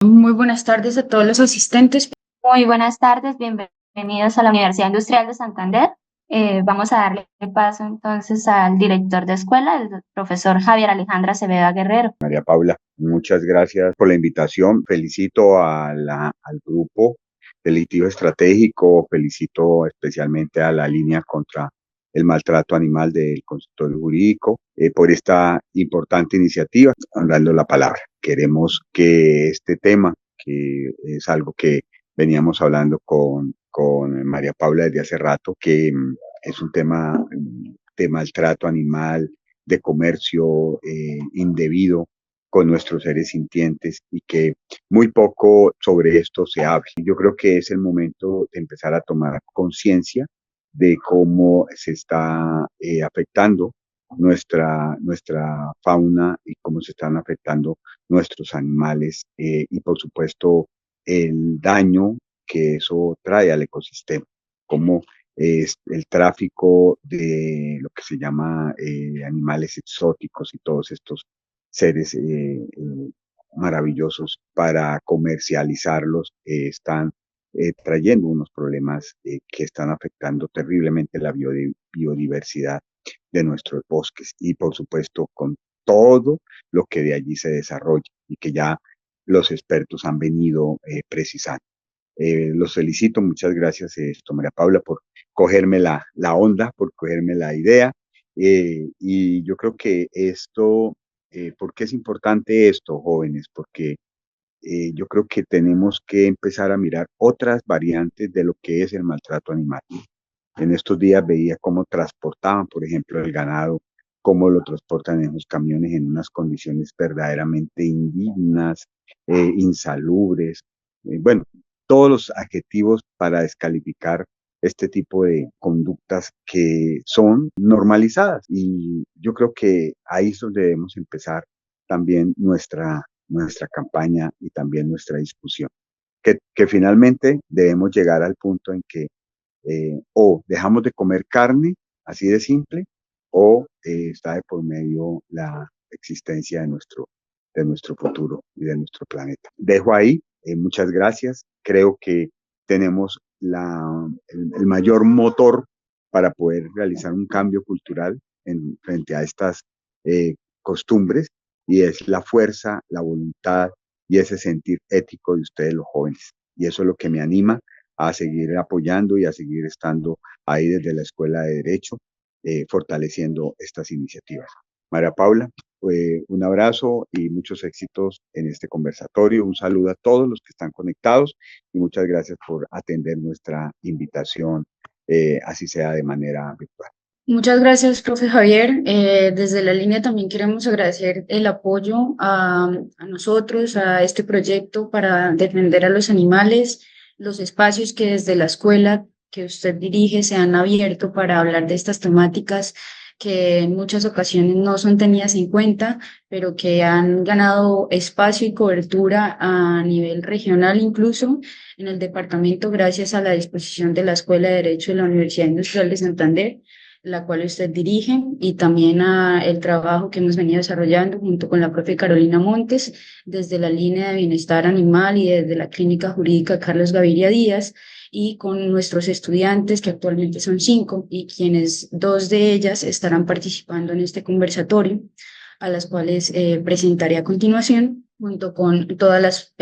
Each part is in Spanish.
Muy buenas tardes a todos los asistentes. Muy buenas tardes, bienvenidos a la Universidad Industrial de Santander. Vamos a darle paso entonces al director de escuela, el profesor Javier Alejandra Acevedo Guerrero. María Paula, muchas gracias por la invitación. Felicito al grupo delictivo estratégico, felicito especialmente a la línea contra el maltrato animal del consultorio jurídico por esta importante iniciativa. Dando la palabra, queremos que este tema, que es algo que veníamos hablando con María Paula desde hace rato, que es un tema de maltrato animal, de comercio indebido con nuestros seres sintientes y que muy poco sobre esto se habla. Yo creo que es el momento de empezar a tomar conciencia de cómo se está afectando nuestra fauna y cómo se están afectando nuestros animales y por supuesto el daño que eso trae al ecosistema, como es el tráfico de lo que se llama animales exóticos y todos estos seres maravillosos para comercializarlos están trayendo unos problemas que están afectando terriblemente la biodiversidad de nuestros bosques y por supuesto con todo lo que de allí se desarrolla y que ya los expertos han venido precisando. Los felicito, muchas gracias, María Paula, por cogerme la onda, por cogerme la idea. Y yo creo que esto, ¿por qué es importante esto, jóvenes? Porque yo creo que tenemos que empezar a mirar otras variantes de lo que es el maltrato animal. En estos días veía cómo transportaban, por ejemplo, el ganado, cómo lo transportan en los camiones en unas condiciones verdaderamente indignas, insalubres. Bueno, todos los adjetivos para descalificar este tipo de conductas que son normalizadas. Y yo creo que ahí es donde debemos empezar también nuestra campaña y también nuestra discusión. Que finalmente debemos llegar al punto en que o dejamos de comer carne, así de simple, o está de por medio la existencia de nuestro futuro y de nuestro planeta. Dejo ahí, muchas gracias. Creo que tenemos el mayor motor para poder realizar un cambio cultural frente a estas costumbres y es la fuerza, la voluntad y ese sentir ético de ustedes los jóvenes. Y eso es lo que me anima a seguir apoyando y a seguir estando ahí desde la Escuela de Derecho, fortaleciendo estas iniciativas. María Paula, un abrazo y muchos éxitos en este conversatorio. Un saludo a todos los que están conectados y muchas gracias por atender nuestra invitación, así sea de manera virtual. Muchas gracias, profe Javier. Desde la línea también queremos agradecer el apoyo a nosotros, a este proyecto para defender a los animales, los espacios que desde la escuela que usted dirige se han abierto para hablar de estas temáticas que en muchas ocasiones no son tenidas en cuenta, pero que han ganado espacio y cobertura a nivel regional incluso en el departamento gracias a la disposición de la Escuela de Derecho de la Universidad Industrial de Santander, la cual usted dirige, y también a el trabajo que hemos venido desarrollando junto con la profe Carolina Montes desde la línea de bienestar animal y desde la clínica jurídica Carlos Gaviria Díaz y con nuestros estudiantes, que actualmente son 5 y quienes 2 de ellas estarán participando en este conversatorio, a las cuales presentaré a continuación junto con todas las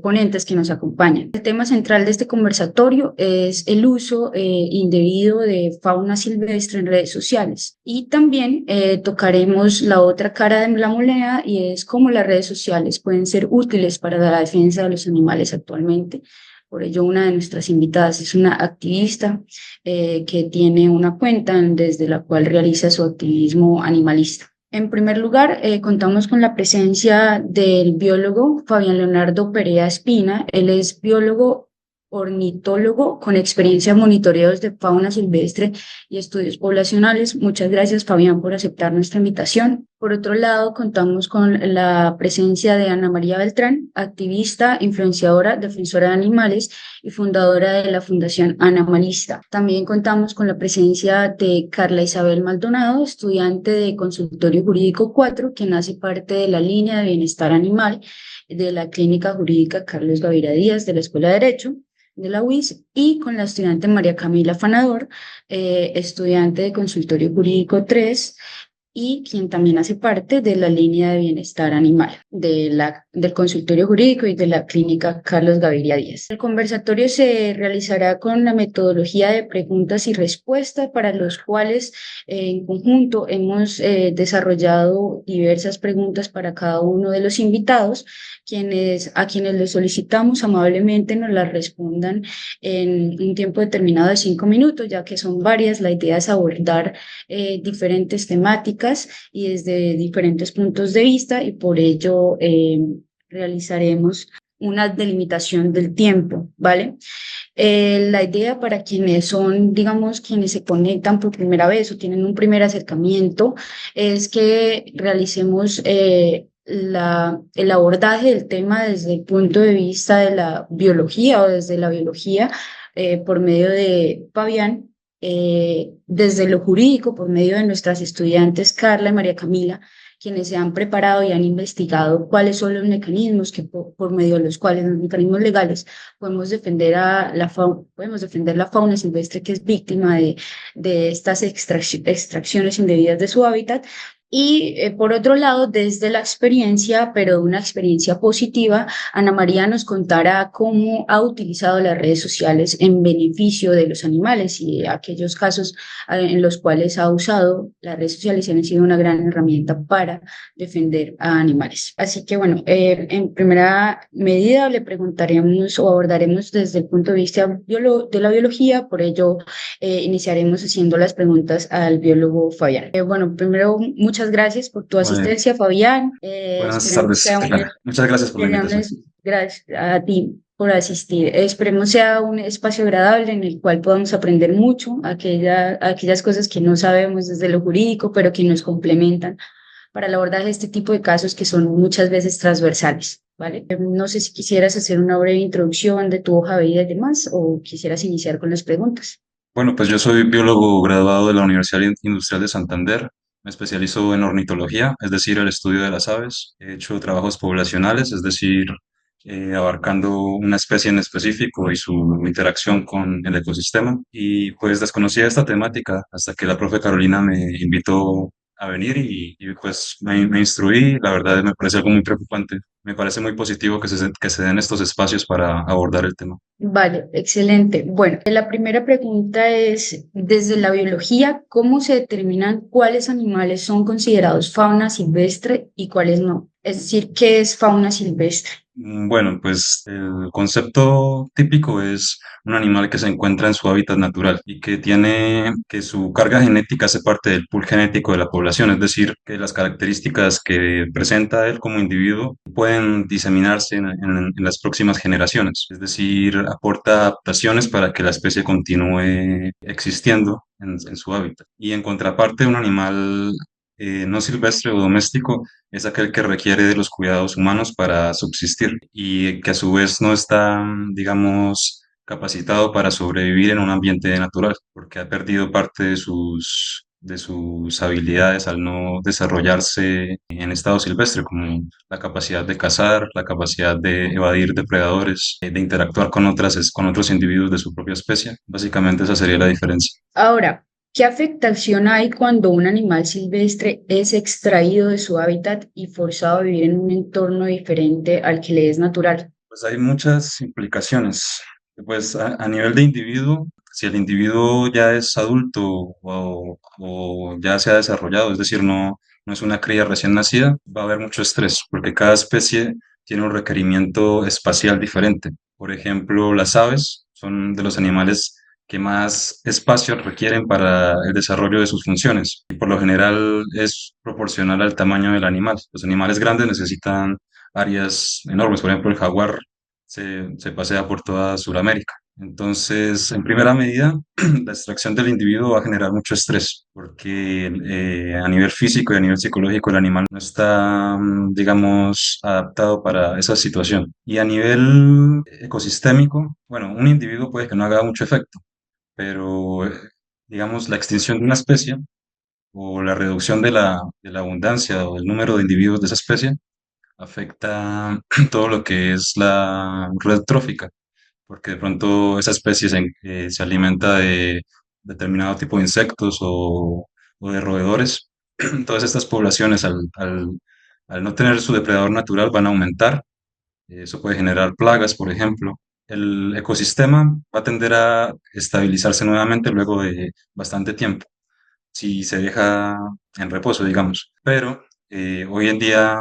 ponentes que nos acompañan. El tema central de este conversatorio es el uso indebido de fauna silvestre en redes sociales y también tocaremos la otra cara de la moneda y es cómo las redes sociales pueden ser útiles para la defensa de los animales actualmente. Por ello, una de nuestras invitadas es una activista que tiene una cuenta desde la cual realiza su activismo animalista. En primer lugar, contamos con la presencia del biólogo Fabián Leonardo Perea Espina. Él es biólogo ornitólogo con experiencia en monitoreos de fauna silvestre y estudios poblacionales. Muchas gracias, Fabián, por aceptar nuestra invitación. Por otro lado, contamos con la presencia de Ana María Beltrán, activista, influenciadora, defensora de animales y fundadora de la Fundación Animalista. También contamos con la presencia de Carla Isabel Maldonado, estudiante de Consultorio Jurídico 4, quien hace parte de la línea de bienestar animal de la Clínica Jurídica Carlos Gaviria Díaz de la Escuela de Derecho de la UIS, y con la estudiante María Camila Fanador, estudiante de Consultorio Jurídico 3, y quien también hace parte de la línea de bienestar animal del consultorio jurídico y de la clínica Carlos Gaviria Díaz. El conversatorio se realizará con la metodología de preguntas y respuestas, para los cuales en conjunto hemos desarrollado diversas preguntas para cada uno de los invitados, a quienes les solicitamos amablemente nos las respondan en un tiempo determinado de 5 minutos, ya que son varias. La idea es abordar diferentes temáticas y desde diferentes puntos de vista, y por ello realizaremos una delimitación del tiempo, ¿vale? La idea para quienes son, digamos, quienes se conectan por primera vez o tienen un primer acercamiento, es que realicemos el abordaje del tema desde el punto de vista de la biología o desde la biología, por medio de Fabián, desde lo jurídico por medio de nuestras estudiantes Carla y María Camila, quienes se han preparado y han investigado cuáles son los mecanismos por medio de los cuales, los mecanismos legales, podemos defender la fauna silvestre que es víctima de estas extracciones indebidas de su hábitat. Y por otro lado, desde la experiencia, pero una experiencia positiva, Ana María nos contará cómo ha utilizado las redes sociales en beneficio de los animales, y aquellos casos en los cuales ha usado las redes sociales y han sido una gran herramienta para defender a animales. Así que bueno, en primera medida le preguntaremos o abordaremos desde el punto de vista de la biología, por ello iniciaremos haciendo las preguntas al biólogo Fabián. Bueno, primero, muchas gracias por tu asistencia, Fabián. Buenas tardes. Muchas gracias por la invitación. Gracias a ti por asistir. Esperemos sea un espacio agradable en el cual podamos aprender mucho, aquellas cosas que no sabemos desde lo jurídico, pero que nos complementan para el abordaje de este tipo de casos que son muchas veces transversales, ¿vale? No sé si quisieras hacer una breve introducción de tu hoja de vida y demás, o quisieras iniciar con las preguntas. Bueno, pues yo soy biólogo graduado de la Universidad Industrial de Santander. Me especializo en ornitología, es decir, el estudio de las aves. He hecho trabajos poblacionales, es decir, abarcando una especie en específico y su interacción con el ecosistema. Y pues desconocía esta temática hasta que la profe Carolina me invitó a venir y pues me instruí. La verdad me parece algo muy preocupante. Me parece muy positivo que se den estos espacios para abordar el tema. Vale, excelente. Bueno, la primera pregunta es, desde la biología, ¿cómo se determinan cuáles animales son considerados fauna silvestre y cuáles no? Es decir, ¿qué es fauna silvestre? Bueno, pues el concepto típico es un animal que se encuentra en su hábitat natural y que su carga genética hace parte del pool genético de la población, es decir, que las características que presenta él como individuo pueden diseminarse en las próximas generaciones, es decir, aporta adaptaciones para que la especie continúe existiendo en su hábitat. Y en contraparte, un animal no silvestre o doméstico es aquel que requiere de los cuidados humanos para subsistir y que a su vez no está, digamos, capacitado para sobrevivir en un ambiente natural, porque ha perdido parte de sus habilidades al no desarrollarse en estado silvestre, como la capacidad de cazar, la capacidad de evadir depredadores, de interactuar con otros individuos de su propia especie. Básicamente esa sería la diferencia. Ahora, ¿qué afectación hay cuando un animal silvestre es extraído de su hábitat y forzado a vivir en un entorno diferente al que le es natural? Pues hay muchas implicaciones. Pues a nivel de individuo, si el individuo ya es adulto o ya se ha desarrollado, es decir, no es una cría recién nacida, va a haber mucho estrés porque cada especie tiene un requerimiento espacial diferente. Por ejemplo, las aves son de los animales que más espacio requieren para el desarrollo de sus funciones y por lo general es proporcional al tamaño del animal. Los animales grandes necesitan áreas enormes. Por ejemplo, el jaguar se pasea por toda Sudamérica. Entonces, en primera medida, la extracción del individuo va a generar mucho estrés, porque a nivel físico y a nivel psicológico el animal no está, digamos, adaptado para esa situación. Y a nivel ecosistémico, bueno, un individuo puede que no haga mucho efecto, pero, digamos, la extinción de una especie o la reducción de la abundancia o del número de individuos de esa especie afecta todo lo que es la red trófica, porque de pronto esa especie se alimenta de determinado tipo de insectos o de roedores. Todas estas poblaciones, al no tener su depredador natural, van a aumentar. Eso puede generar plagas, por ejemplo. El ecosistema va a tender a estabilizarse nuevamente luego de bastante tiempo si se deja en reposo, digamos. Pero hoy en día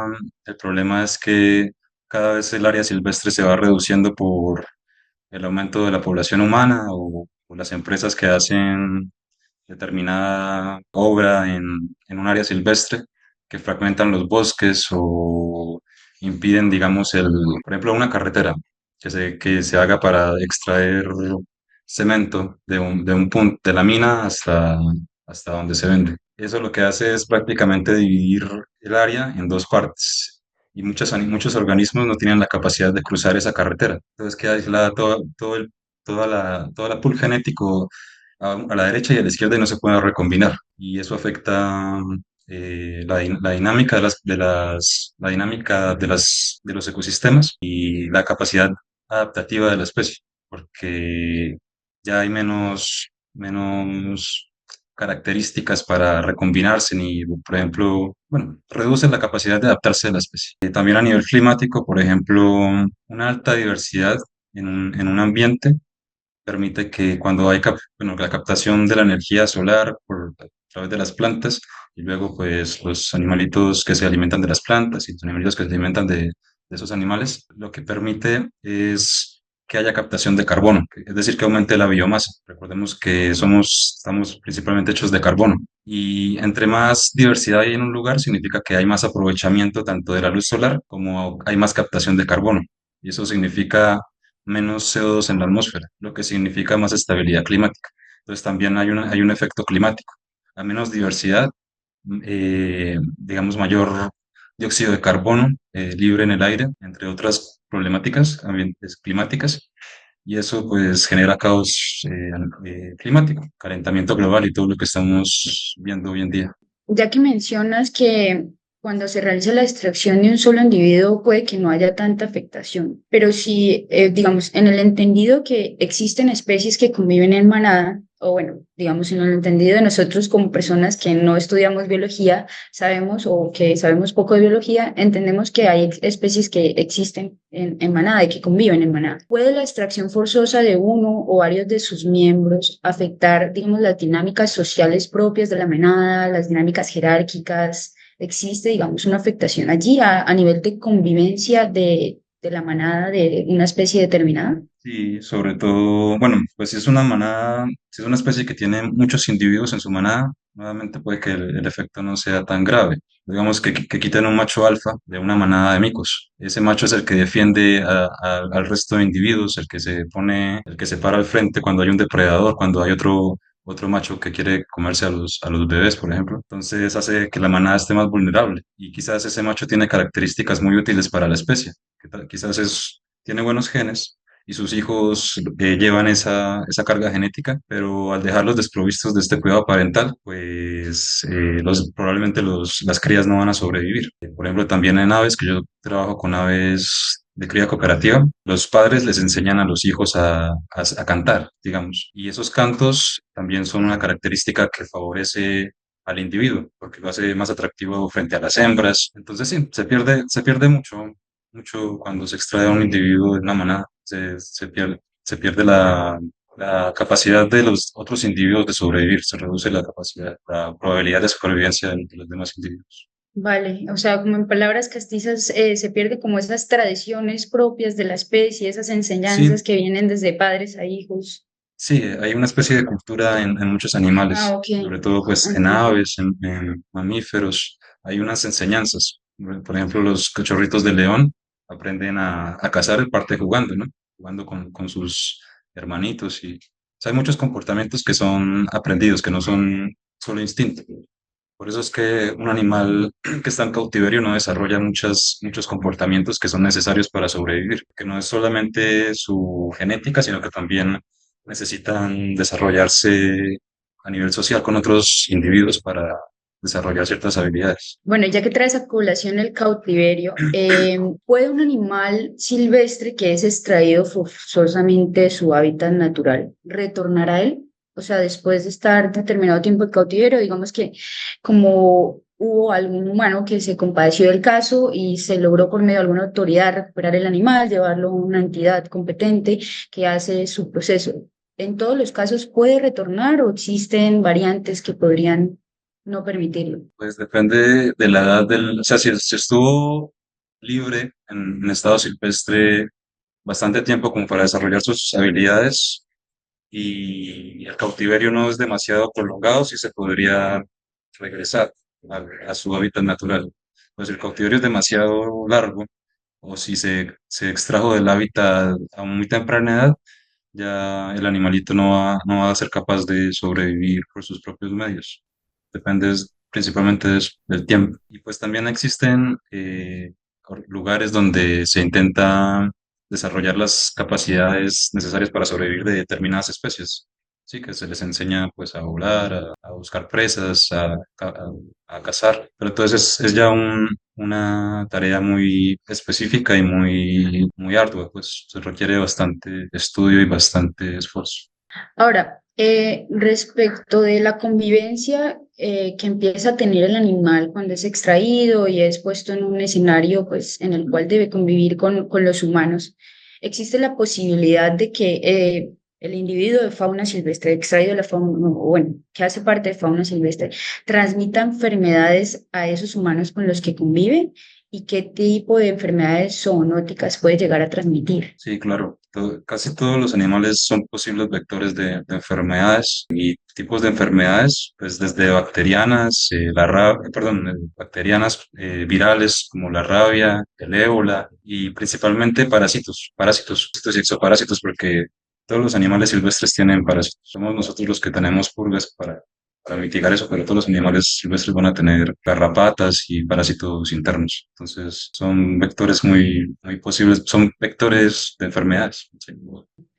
el problema es que cada vez el área silvestre se va reduciendo por el aumento de la población humana o las empresas que hacen determinada obra en un área silvestre, que fragmentan los bosques o impiden, digamos, por ejemplo, una carretera que se haga para extraer cemento de un punto, de la mina hasta donde se vende. Eso lo que hace es prácticamente dividir el área en dos partes. Y muchos organismos no tienen la capacidad de cruzar esa carretera. Entonces queda aislada toda la pool genético a la derecha y a la izquierda y no se pueden recombinar. Y eso afecta la dinámica la dinámica de los ecosistemas y la capacidad adaptativa de la especie, porque ya hay menos características para recombinarse, ni, por ejemplo, bueno, reduce la capacidad de adaptarse de la especie. También a nivel climático, por ejemplo, una alta diversidad en un ambiente permite que cuando hay bueno, la captación de la energía solar a través de las plantas y luego pues los animalitos que se alimentan de las plantas y los animalitos que se alimentan de esos animales, lo que permite es que haya captación de carbono, es decir, que aumente la biomasa. Recordemos que estamos principalmente hechos de carbono y entre más diversidad hay en un lugar significa que hay más aprovechamiento tanto de la luz solar como hay más captación de carbono. Y eso significa menos CO2 en la atmósfera, lo que significa más estabilidad climática. Entonces también hay un efecto climático. A menos diversidad, digamos, mayor dióxido de carbono libre en el aire, entre otras problemáticas ambientes climáticas, y eso pues genera caos climático, calentamiento global y todo lo que estamos viendo hoy en día. Ya que mencionas que cuando se realiza la extracción de un solo individuo puede que no haya tanta afectación, pero si, digamos, en el entendido que existen especies que conviven en manada, o bueno, digamos, en el entendido de nosotros como personas que no estudiamos biología, sabemos o que sabemos poco de biología, entendemos que hay especies que existen en manada y que conviven en manada. ¿Puede la extracción forzosa de uno o varios de sus miembros afectar, digamos, las dinámicas sociales propias de la manada, las dinámicas jerárquicas? ¿Existe, digamos, una afectación allí a nivel de convivencia de la manada de una especie determinada? Sí, sobre todo, bueno, pues si es una manada, si es una especie que tiene muchos individuos en su manada, nuevamente puede que el efecto no sea tan grave. Digamos que quiten un macho alfa de una manada de micos. Ese macho es el que defiende al resto de individuos, el que se para al frente cuando hay un depredador, cuando hay otro macho que quiere comerse a los bebés, por ejemplo. Entonces hace que la manada esté más vulnerable. Y quizás ese macho tiene características muy útiles para la especie. Quizás tiene buenos genes y sus hijos llevan esa carga genética, pero al dejarlos desprovistos de este cuidado parental, pues probablemente las crías no van a sobrevivir. Por ejemplo, también en aves, que yo trabajo con aves de cría cooperativa, los padres les enseñan a los hijos a cantar, digamos, y esos cantos también son una característica que favorece al individuo, porque lo hace más atractivo frente a las hembras. Entonces sí, se pierde mucho cuando se extrae a un individuo de una manada, se pierde la capacidad de los otros individuos de sobrevivir, se reduce la probabilidad de supervivencia de los demás individuos. Vale, o sea, como en palabras castizas, se pierde como esas tradiciones propias de la especie, esas Sí, enseñanzas que vienen desde padres a hijos. sí, hay una especie de cultura en muchos Ah, animales, ok. sobre todo pues en Ajá. aves, en mamíferos, hay unas enseñanzas. Por ejemplo, los cachorritos de león aprenden a cazar en parte jugando, ¿no? Jugando con sus hermanitos y o sea, hay muchos comportamientos que son aprendidos, que no son solo instinto. Por eso es que un animal que está en cautiverio no desarrolla muchos comportamientos que son necesarios para sobrevivir, que no es solamente su genética, sino que también necesitan desarrollarse a nivel social con otros individuos para desarrollar ciertas habilidades. Bueno, ya que traes a colación el cautiverio, ¿puede un animal silvestre que es extraído forzosamente de su hábitat natural retornar a él? O sea, después de estar determinado tiempo en cautiverio, digamos que como hubo algún humano que se compadeció del caso y se logró por medio de alguna autoridad recuperar el animal, llevarlo a una entidad competente que hace su proceso. ¿En todos los casos puede retornar o existen variantes que podrían no permitirlo? Pues depende de la edad o sea, si estuvo libre en estado silvestre bastante tiempo como para desarrollar sus habilidades y el cautiverio no es demasiado prolongado, sí se podría regresar a su hábitat natural. Pues si el cautiverio es demasiado largo o si se extrajo del hábitat a muy temprana edad, ya el animalito no va a ser capaz de sobrevivir por sus propios medios. Depende principalmente de del tiempo. Y pues también existen lugares donde se intenta desarrollar las capacidades necesarias para sobrevivir de determinadas especies. Sí, que se les enseña pues a volar, a buscar presas, a cazar. Pero entonces es ya una tarea muy específica y muy ardua, pues se requiere bastante estudio y bastante esfuerzo. Ahora, respecto de la convivencia que empieza a tener el animal cuando es extraído y es puesto en un escenario pues, en el cual debe convivir con los humanos, existe la posibilidad de que el individuo de fauna silvestre extraído de la fauna, o bueno, que hace parte de fauna silvestre, transmita enfermedades a esos humanos con los que convive y qué tipo de enfermedades zoonóticas puede llegar a transmitir. Sí, claro. Casi todos los animales son posibles vectores de enfermedades y tipos de enfermedades, pues desde bacterianas, bacterianas virales como la rabia, el ébola y principalmente parásitos y exoparásitos, porque todos los animales silvestres tienen parásitos. Somos nosotros los que tenemos purgas para mitigar eso, pero todos los animales silvestres van a tener garrapatas y parásitos internos. Entonces, son vectores muy posibles, son vectores de enfermedades. Sí.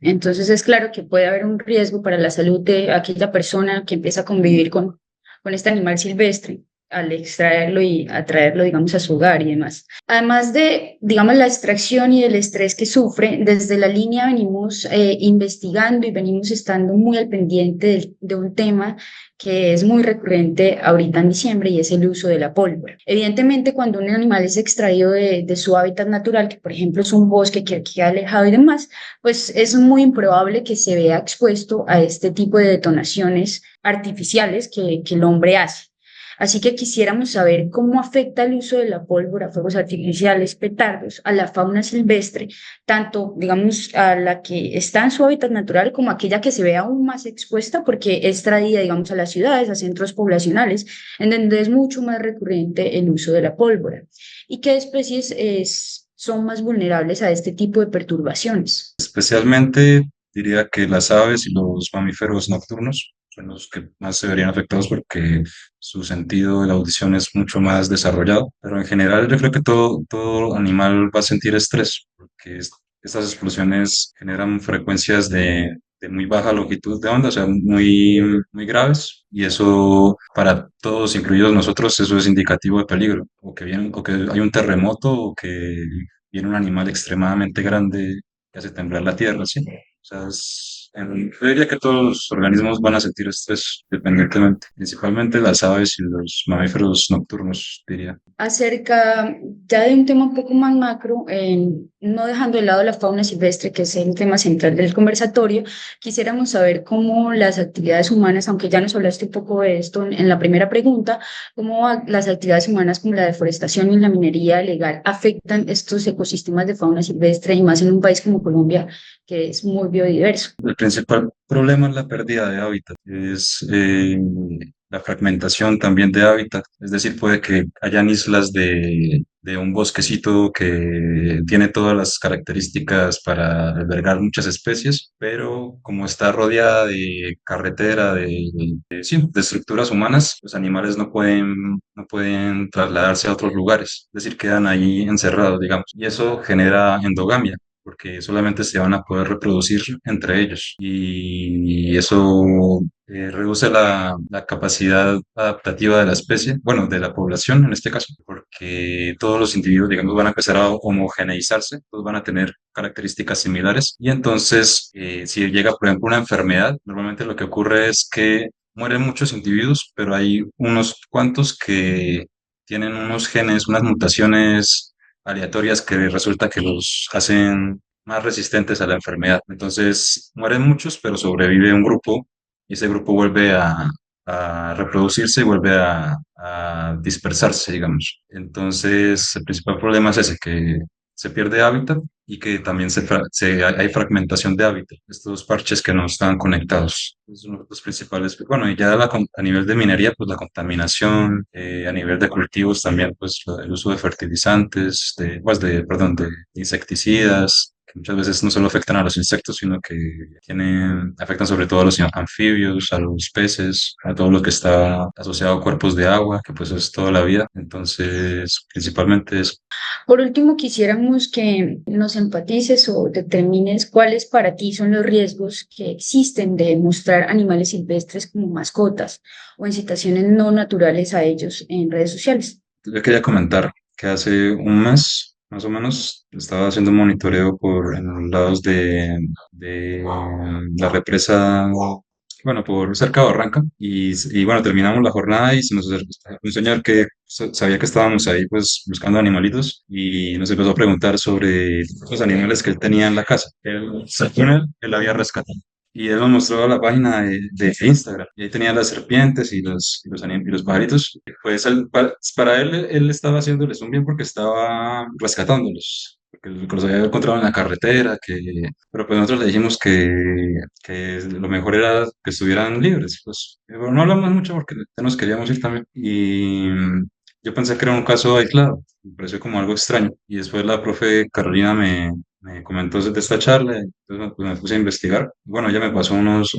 Entonces es claro que puede haber un riesgo para la salud de aquella persona que empieza a convivir con este animal silvestre al extraerlo y atraerlo, digamos, a su hogar y demás. Además de, digamos, la extracción y el estrés que sufre, desde la línea venimos investigando y venimos estando muy al pendiente de un tema que es muy recurrente ahorita en diciembre y es el uso de la pólvora. Evidentemente, cuando un animal es extraído de su hábitat natural, que por ejemplo es un bosque que queda alejado y demás, pues es muy improbable que se vea expuesto a este tipo de detonaciones artificiales que el hombre hace. Así que quisiéramos saber cómo afecta el uso de la pólvora, fuegos artificiales, petardos, a la fauna silvestre, tanto, digamos, a la que está en su hábitat natural como a aquella que se ve aún más expuesta porque es traída, digamos, a las ciudades, a centros poblacionales, en donde es mucho más recurrente el uso de la pólvora. ¿Y qué especies son más vulnerables a este tipo de perturbaciones? Especialmente diría que las aves y los mamíferos nocturnos son los que más se verían afectados porque su sentido de la audición es mucho más desarrollado. Pero en general yo creo que todo animal va a sentir estrés porque estas explosiones generan frecuencias de muy baja longitud de onda, o sea, muy graves. Y eso para todos, incluidos nosotros, eso es indicativo de peligro. O que hay un terremoto o que viene un animal extremadamente grande que hace temblar la tierra, ¿sí? O sea, yo diría que todos los organismos van a sentir estrés independientemente, principalmente las aves y los mamíferos nocturnos, diría. Acerca ya de un tema un poco más macro, no dejando de lado la fauna silvestre, que es el tema central del conversatorio, quisiéramos saber cómo las actividades humanas, aunque ya nos hablaste un poco de esto en la primera pregunta, cómo las actividades humanas como la deforestación y la minería ilegal afectan estos ecosistemas de fauna silvestre y más en un país como Colombia, que es muy biodiverso. El principal problema es la pérdida de hábitat. la fragmentación también de hábitat, es decir, puede que hayan islas de un bosquecito que tiene todas las características para albergar muchas especies, pero como está rodeada de carretera, sí, de estructuras humanas, los animales no pueden trasladarse a otros lugares, es decir, quedan ahí encerrados, digamos, y eso genera endogamia, porque solamente se van a poder reproducir entre ellos. Y eso reduce la capacidad adaptativa de la especie, bueno, de la población en este caso, porque todos los individuos, digamos, van a empezar a homogeneizarse, todos van a tener características similares. Y entonces, si llega, por ejemplo, una enfermedad, normalmente lo que ocurre es que mueren muchos individuos, pero hay unos cuantos que tienen unos genes, unas mutaciones aleatorias que resulta que los hacen más resistentes a la enfermedad. Entonces mueren muchos, pero sobrevive un grupo y ese grupo vuelve a reproducirse y vuelve a dispersarse, digamos. Entonces el principal problema es ese, que se pierde hábitat y que también hay fragmentación de hábitat, estos parches que no están conectados. Esos son los principales. Bueno, y ya a nivel de minería, pues la contaminación, a nivel de cultivos también, pues el uso de fertilizantes, perdón, de insecticidas, que muchas veces no solo afectan a los insectos, sino que afectan sobre todo a los anfibios, a los peces, a todo lo que está asociado a cuerpos de agua, que pues es toda la vida. Entonces, principalmente eso. Por último, quisiéramos que nos empatices o determines cuáles para ti son los riesgos que existen de mostrar animales silvestres como mascotas o en situaciones no naturales a ellos en redes sociales. Yo quería comentar que hace un mes, más o menos, estaba haciendo un monitoreo en los lados de la represa, bueno, por cerca de Barranca, y bueno, terminamos la jornada y se nos acercó un señor que sabía que estábamos ahí pues buscando animalitos y nos empezó a preguntar sobre los animales que él tenía en la casa. Según él había rescatado. Y él nos mostró la página de Instagram. Y ahí tenía las serpientes y los pajaritos. Pues para él estaba haciéndoles un bien porque estaba rescatándolos. Porque los había encontrado en la carretera. Pero pues nosotros le dijimos que lo mejor era que estuvieran libres. Pues pero no hablamos mucho porque ya nos queríamos ir también. Y yo pensé que era un caso aislado. Me pareció como algo extraño. Y después la profe Carolina me comentó de esta charla, entonces pues, me puse a investigar. Bueno, ella me pasó unas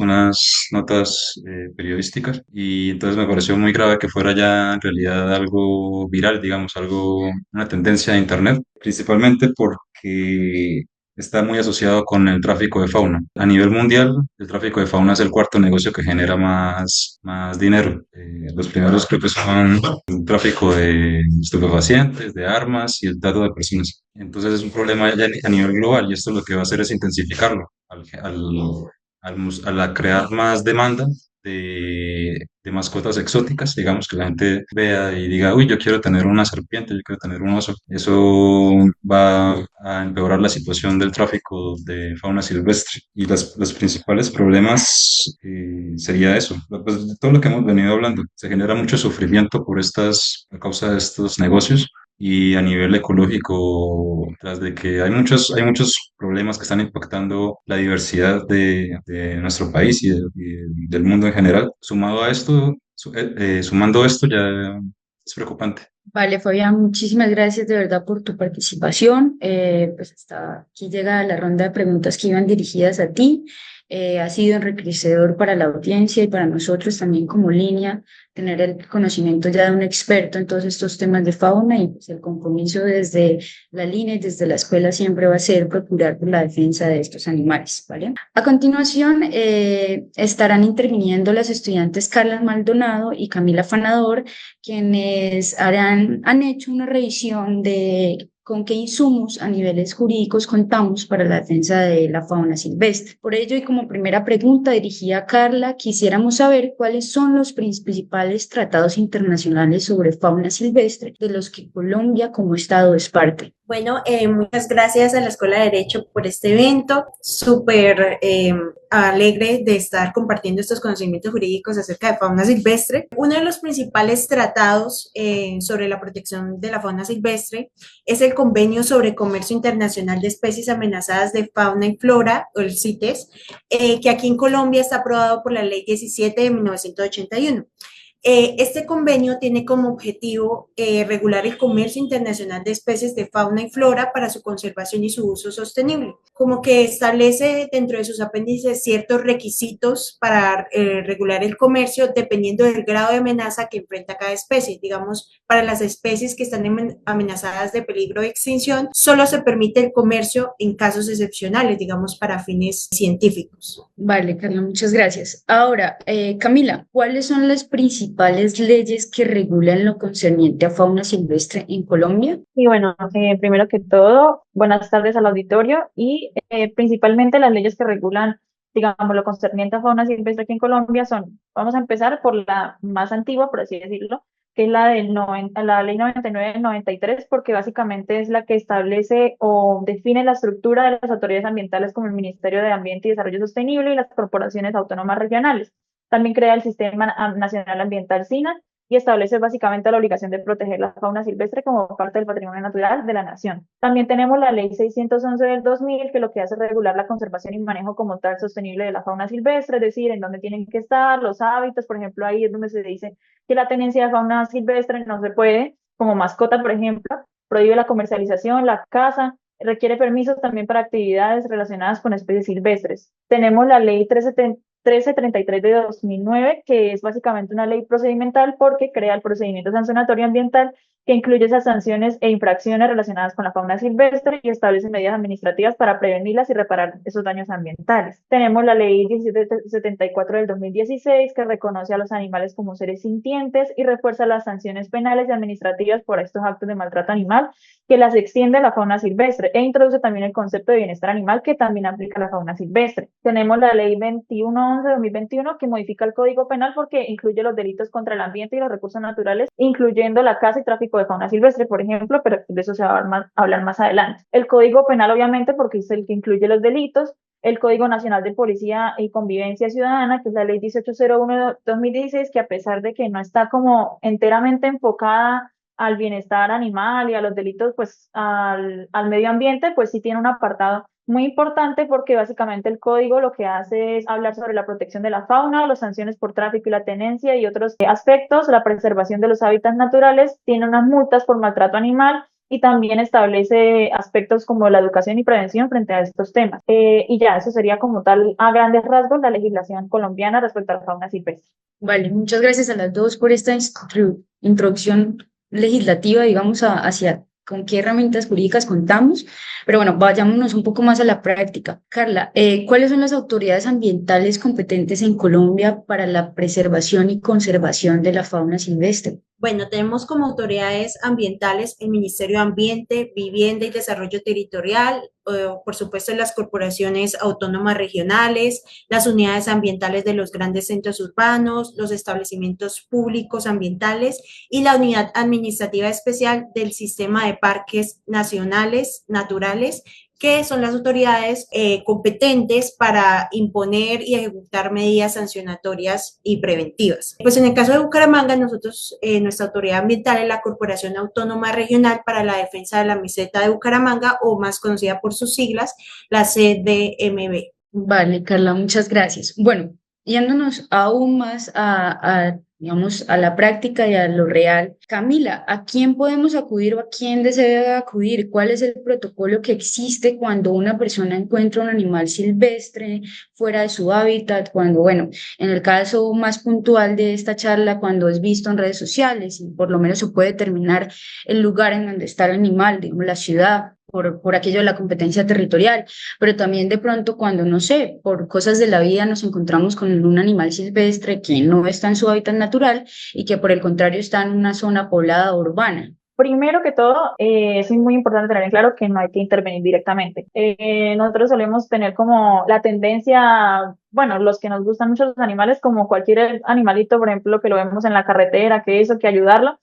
notas periodísticas y entonces me pareció muy grave que fuera ya en realidad algo viral, digamos, una tendencia de Internet, principalmente porque está muy asociado con el tráfico de fauna. A nivel mundial, el tráfico de fauna es el cuarto negocio que genera más dinero. Los primeros creo que son el tráfico de estupefacientes, de armas y el trato de personas. Entonces es un problema ya a nivel global y esto lo que va a hacer es intensificarlo al crear más demanda de mascotas exóticas, digamos que la gente vea y diga, uy, yo quiero tener una serpiente, yo quiero tener un oso. Eso va a empeorar la situación del tráfico de fauna silvestre. Y los principales problemas sería eso, pues, de todo lo que hemos venido hablando. Se genera mucho sufrimiento a causa de estos negocios y a nivel ecológico, tras de que hay muchos problemas que están impactando la diversidad de nuestro país y del mundo en general. Sumando esto ya es preocupante. Vale, Fabián, muchísimas gracias de verdad por tu participación. Pues hasta aquí llega la ronda de preguntas que iban dirigidas a ti. Ha sido enriquecedor para la audiencia y para nosotros también como línea tener el conocimiento ya de un experto en todos estos temas de fauna y pues el compromiso desde la línea y desde la escuela siempre va a ser procurar por la defensa de estos animales, ¿vale? A continuación estarán interviniendo las estudiantes Carla Maldonado y Camila Fanador, quienes han hecho una revisión de con qué insumos a niveles jurídicos contamos para la defensa de la fauna silvestre. Por ello, y como primera pregunta dirigida a Carla, quisiéramos saber cuáles son los principales tratados internacionales sobre fauna silvestre de los que Colombia como Estado es parte. Bueno, muchas gracias a la Escuela de Derecho por este evento. Súper alegre de estar compartiendo estos conocimientos jurídicos acerca de fauna silvestre. Uno de los principales tratados sobre la protección de la fauna silvestre es el Convenio sobre Comercio Internacional de Especies Amenazadas de Fauna y Flora, o el CITES, que aquí en Colombia está aprobado por la Ley 17 de 1981. Este convenio tiene como objetivo regular el comercio internacional de especies de fauna y flora para su conservación y su uso sostenible. Como que establece dentro de sus apéndices ciertos requisitos para regular el comercio dependiendo del grado de amenaza que enfrenta cada especie. Digamos, para las especies que están amenazadas de peligro de extinción, solo se permite el comercio en casos excepcionales, digamos, para fines científicos. Vale, Carla, muchas gracias. Ahora, Camila, ¿cuáles son las principales leyes que regulan lo concerniente a fauna silvestre en Colombia? Y bueno, primero que todo, buenas tardes al auditorio y principalmente las leyes que regulan, digamos, lo concerniente a fauna silvestre aquí en Colombia son, vamos a empezar por la más antigua, por así decirlo, que es la ley 99 del 93, porque básicamente es la que establece o define la estructura de las autoridades ambientales como el Ministerio de Ambiente y Desarrollo Sostenible y las corporaciones autónomas regionales. También crea el Sistema Nacional Ambiental SINA y establece básicamente la obligación de proteger la fauna silvestre como parte del patrimonio natural de la nación. También tenemos la Ley 611 del 2000, que lo que hace es regular la conservación y manejo como tal sostenible de la fauna silvestre, es decir, en dónde tienen que estar, los hábitats, por ejemplo, ahí es donde se dice que la tenencia de fauna silvestre no se puede, como mascota, por ejemplo, prohíbe la comercialización, la caza, requiere permisos también para actividades relacionadas con especies silvestres. Tenemos la Ley 1333 de 2009, que es básicamente una ley procedimental porque crea el procedimiento sancionatorio ambiental que incluye esas sanciones e infracciones relacionadas con la fauna silvestre y establece medidas administrativas para prevenirlas y reparar esos daños ambientales. Tenemos la ley 1774 del 2016, que reconoce a los animales como seres sintientes y refuerza las sanciones penales y administrativas por estos actos de maltrato animal, que las extiende a la fauna silvestre e introduce también el concepto de bienestar animal, que también aplica a la fauna silvestre. Tenemos la ley 2111 de 2021, que modifica el Código Penal porque incluye los delitos contra el ambiente y los recursos naturales, incluyendo la caza y tráfico de fauna silvestre, por ejemplo, pero de eso se va a hablar más adelante. El Código Penal, obviamente, porque es el que incluye los delitos. El Código Nacional de Policía y Convivencia Ciudadana, que es la ley 1801 de 2016, que a pesar de que no está como enteramente enfocada al bienestar animal y a los delitos, pues al medio ambiente, pues sí tiene un apartado muy importante porque básicamente el código lo que hace es hablar sobre la protección de la fauna, las sanciones por tráfico y la tenencia y otros aspectos, la preservación de los hábitats naturales, tiene unas multas por maltrato animal y también establece aspectos como la educación y prevención frente a estos temas. Y ya, eso sería como tal, a grandes rasgos, la legislación colombiana respecto a la fauna silvestre. Vale, muchas gracias a las dos por esta introducción legislativa, digamos, hacia con qué herramientas jurídicas contamos. Pero bueno, vayámonos un poco más a la práctica. Carla, ¿cuáles son las autoridades ambientales competentes en Colombia para la preservación y conservación de la fauna silvestre? Bueno, tenemos como autoridades ambientales el Ministerio de Ambiente, Vivienda y Desarrollo Territorial, por supuesto las corporaciones autónomas regionales, las unidades ambientales de los grandes centros urbanos, los establecimientos públicos ambientales y la unidad administrativa especial del sistema de parques nacionales, naturales, que son las autoridades competentes para imponer y ejecutar medidas sancionatorias y preventivas. Pues en el caso de Bucaramanga, nosotros, nuestra autoridad ambiental es la Corporación Autónoma Regional para la Defensa de la Meseta de Bucaramanga, o más conocida por sus siglas, la CDMB. Vale, Carla, muchas gracias. Bueno, yéndonos aún más digamos, a la práctica y a lo real. Camila, ¿a quién podemos acudir o a quién desea acudir? ¿Cuál es el protocolo que existe cuando una persona encuentra un animal silvestre fuera de su hábitat? Cuando, bueno, en el caso más puntual de esta charla, cuando es visto en redes sociales y por lo menos se puede determinar el lugar en donde está el animal, digamos, la ciudad, por aquello de la competencia territorial, pero también de pronto cuando, no sé, por cosas de la vida nos encontramos con un animal silvestre que no está en su hábitat natural y que por el contrario está en una zona poblada o urbana. Primero que todo, es muy importante tener en claro que no hay que intervenir directamente. Nosotros solemos tener como la tendencia, bueno, los que nos gustan mucho los animales, como cualquier animalito, por ejemplo, que lo vemos en la carretera, que eso, que ayudarlo.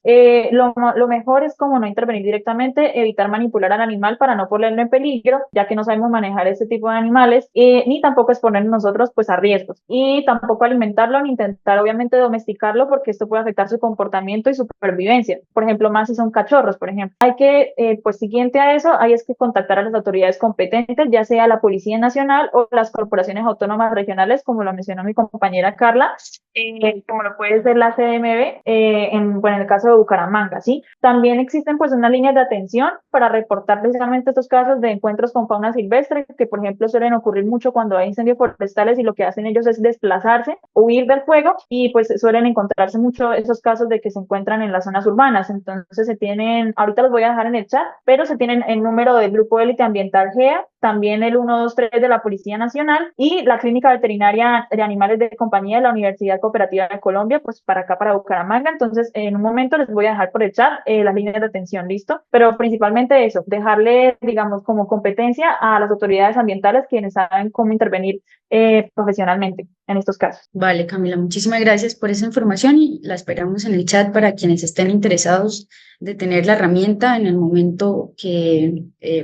Lo mejor es como no intervenir directamente, evitar manipular al animal para no ponerlo en peligro, ya que no sabemos manejar ese tipo de animales, ni tampoco exponer nosotros pues a riesgos. Y tampoco alimentarlo ni intentar obviamente domesticarlo, porque esto puede afectar su comportamiento y su supervivencia. Por ejemplo, más si son cachorros, por ejemplo. Hay que, pues siguiente a eso, hay es que contactar a las autoridades competentes, ya sea la Policía Nacional o las corporaciones autónomas regionales, como lo mencionó mi compañera Carla, como lo puede ser la CDMB, bueno, en el caso de Bucaramanga, ¿sí? También existen pues unas líneas de atención para reportar precisamente estos casos de encuentros con fauna silvestre, que por ejemplo suelen ocurrir mucho cuando hay incendios forestales y lo que hacen ellos es desplazarse, huir del fuego y pues suelen encontrarse mucho esos casos de que se encuentran en las zonas urbanas. Entonces se tienen, ahorita los voy a dejar en el chat, pero se tienen el número del Grupo Élite Ambiental GEA, también el 123 de la Policía Nacional y la Clínica Veterinaria de Animales de Compañía de la Universidad Cooperativa de Colombia, pues para acá, para Bucaramanga. Entonces, en un momento les voy a dejar por el chat las líneas de atención, ¿listo? Pero principalmente eso, dejarle, digamos, como competencia a las autoridades ambientales quienes saben cómo intervenir profesionalmente en estos casos. Vale, Camila, muchísimas gracias por esa información y la esperamos en el chat para quienes estén interesados de tener la herramienta en el momento que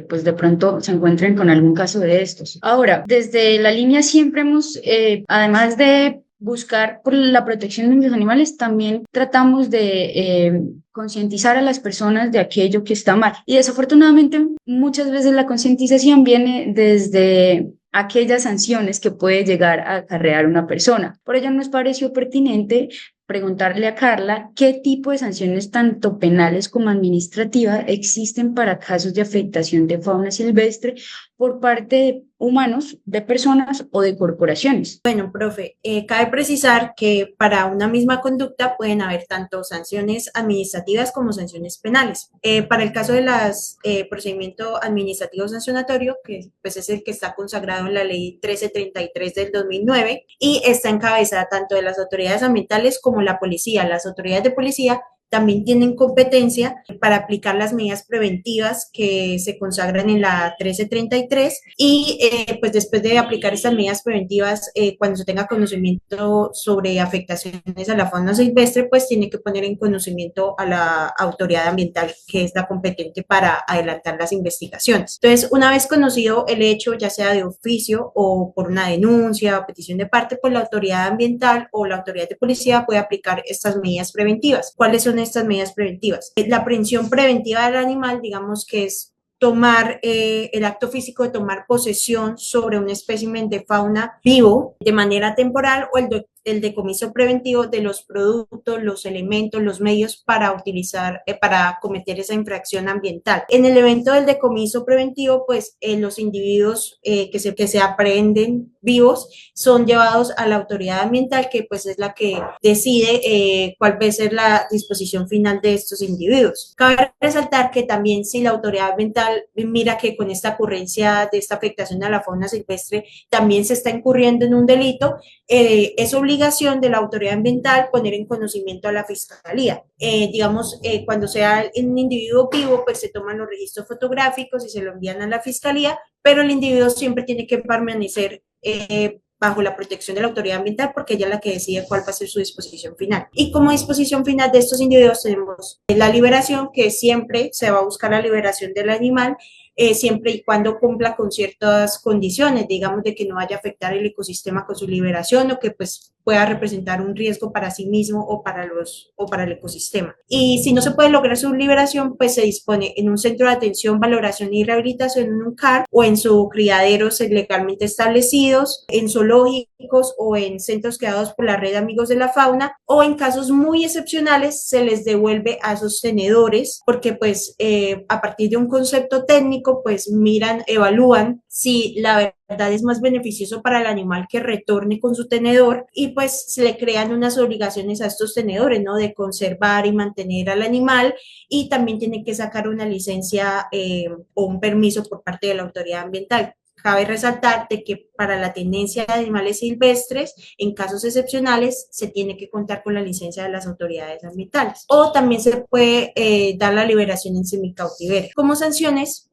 pues de pronto se encuentren con algún caso de estos. Ahora, desde la línea siempre hemos, además de buscar por la protección de los animales, también tratamos de concientizar a las personas de aquello que está mal. Y desafortunadamente muchas veces la concientización viene desde aquellas sanciones que puede llegar a acarrear una persona. Por ello nos pareció pertinente preguntarle a Carla qué tipo de sanciones tanto penales como administrativas existen para casos de afectación de fauna silvestre por parte de humanos, de personas o de corporaciones. Bueno, profe, cabe precisar que para una misma conducta pueden haber tanto sanciones administrativas como sanciones penales. Para el caso de las procedimiento administrativo sancionatorio, que pues es el que está consagrado en la ley 1333 del 2009 y está encabezada tanto de las autoridades ambientales como la policía. Las autoridades de policía también tienen competencia para aplicar las medidas preventivas que se consagran en la 1333 y pues después de aplicar estas medidas preventivas, cuando se tenga conocimiento sobre afectaciones a la fauna silvestre, pues tiene que poner en conocimiento a la autoridad ambiental que es la competente para adelantar las investigaciones. Entonces, una vez conocido el hecho, ya sea de oficio o por una denuncia o petición de parte, pues la autoridad ambiental o la autoridad de policía puede aplicar estas medidas preventivas. ¿Cuáles son estas medidas preventivas? La aprehensión preventiva del animal, digamos que es tomar el acto físico de tomar posesión sobre un espécimen de fauna vivo de manera temporal o el decomiso preventivo de los productos, los elementos, los medios para utilizar, para cometer esa infracción ambiental. En el evento del decomiso preventivo, pues los individuos que se aprehenden vivos son llevados a la autoridad ambiental, que pues es la que decide cuál va a ser la disposición final de estos individuos. Cabe resaltar que también si la autoridad ambiental mira que con esta ocurrencia de esta afectación a la fauna silvestre también se está incurriendo en un delito, es obligación de la autoridad ambiental poner en conocimiento a la fiscalía. Cuando sea un individuo vivo, pues se toman los registros fotográficos y se lo envían a la fiscalía, pero el individuo siempre tiene que permanecer bajo la protección de la autoridad ambiental porque ella es la que decide cuál va a ser su disposición final. Y como disposición final de estos individuos tenemos la liberación, que siempre se va a buscar la liberación del animal, siempre y cuando cumpla con ciertas condiciones, digamos de que no vaya a afectar el ecosistema con su liberación o que pues pueda representar un riesgo para sí mismo o para el ecosistema. Y si no se puede lograr su liberación, pues se dispone en un centro de atención, valoración y rehabilitación, en un CAR o en sus criaderos legalmente establecidos, en zoológicos o en centros creados por la red de amigos de la fauna, o en casos muy excepcionales se les devuelve a esos tenedores porque pues a partir de un concepto técnico pues evalúan si la verdad es más beneficioso para el animal que retorne con su tenedor y pues se le crean unas obligaciones a estos tenedores, ¿no? De conservar y mantener al animal y también tiene que sacar una licencia o un permiso por parte de la autoridad ambiental. Cabe resaltar de que para la tenencia de animales silvestres, en casos excepcionales, se tiene que contar con la licencia de las autoridades ambientales. O también se puede dar la liberación en semicautiverio. Como sanciones,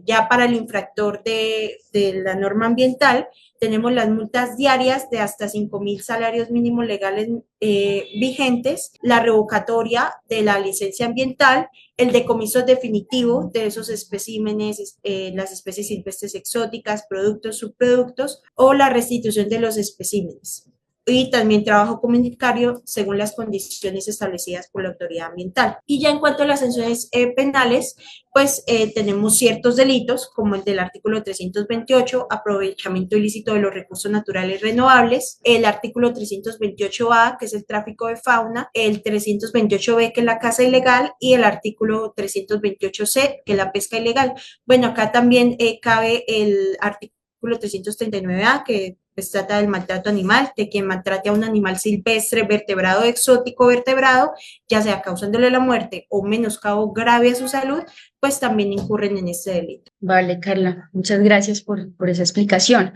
ya para el infractor de la norma ambiental, tenemos las multas diarias de hasta 5.000 salarios mínimos legales vigentes, la revocatoria de la licencia ambiental, el decomiso definitivo de esos especímenes, las especies silvestres exóticas, productos, subproductos, o la restitución de los especímenes. y también trabajo comunitario según las condiciones establecidas por la autoridad ambiental. Y ya en cuanto a las sanciones penales, pues tenemos ciertos delitos como el del artículo 328, aprovechamiento ilícito de los recursos naturales renovables, el artículo 328A, que es el tráfico de fauna, el 328B, que es la caza ilegal, y el artículo 328C, que es la pesca ilegal. Bueno, acá también cabe el artículo 339A, que pues trata del maltrato animal, de quien maltrate a un animal silvestre, vertebrado, exótico, vertebrado, ya sea causándole la muerte o menoscabo grave a su salud, pues también incurren en este delito. Vale, Carla, muchas gracias por esa explicación.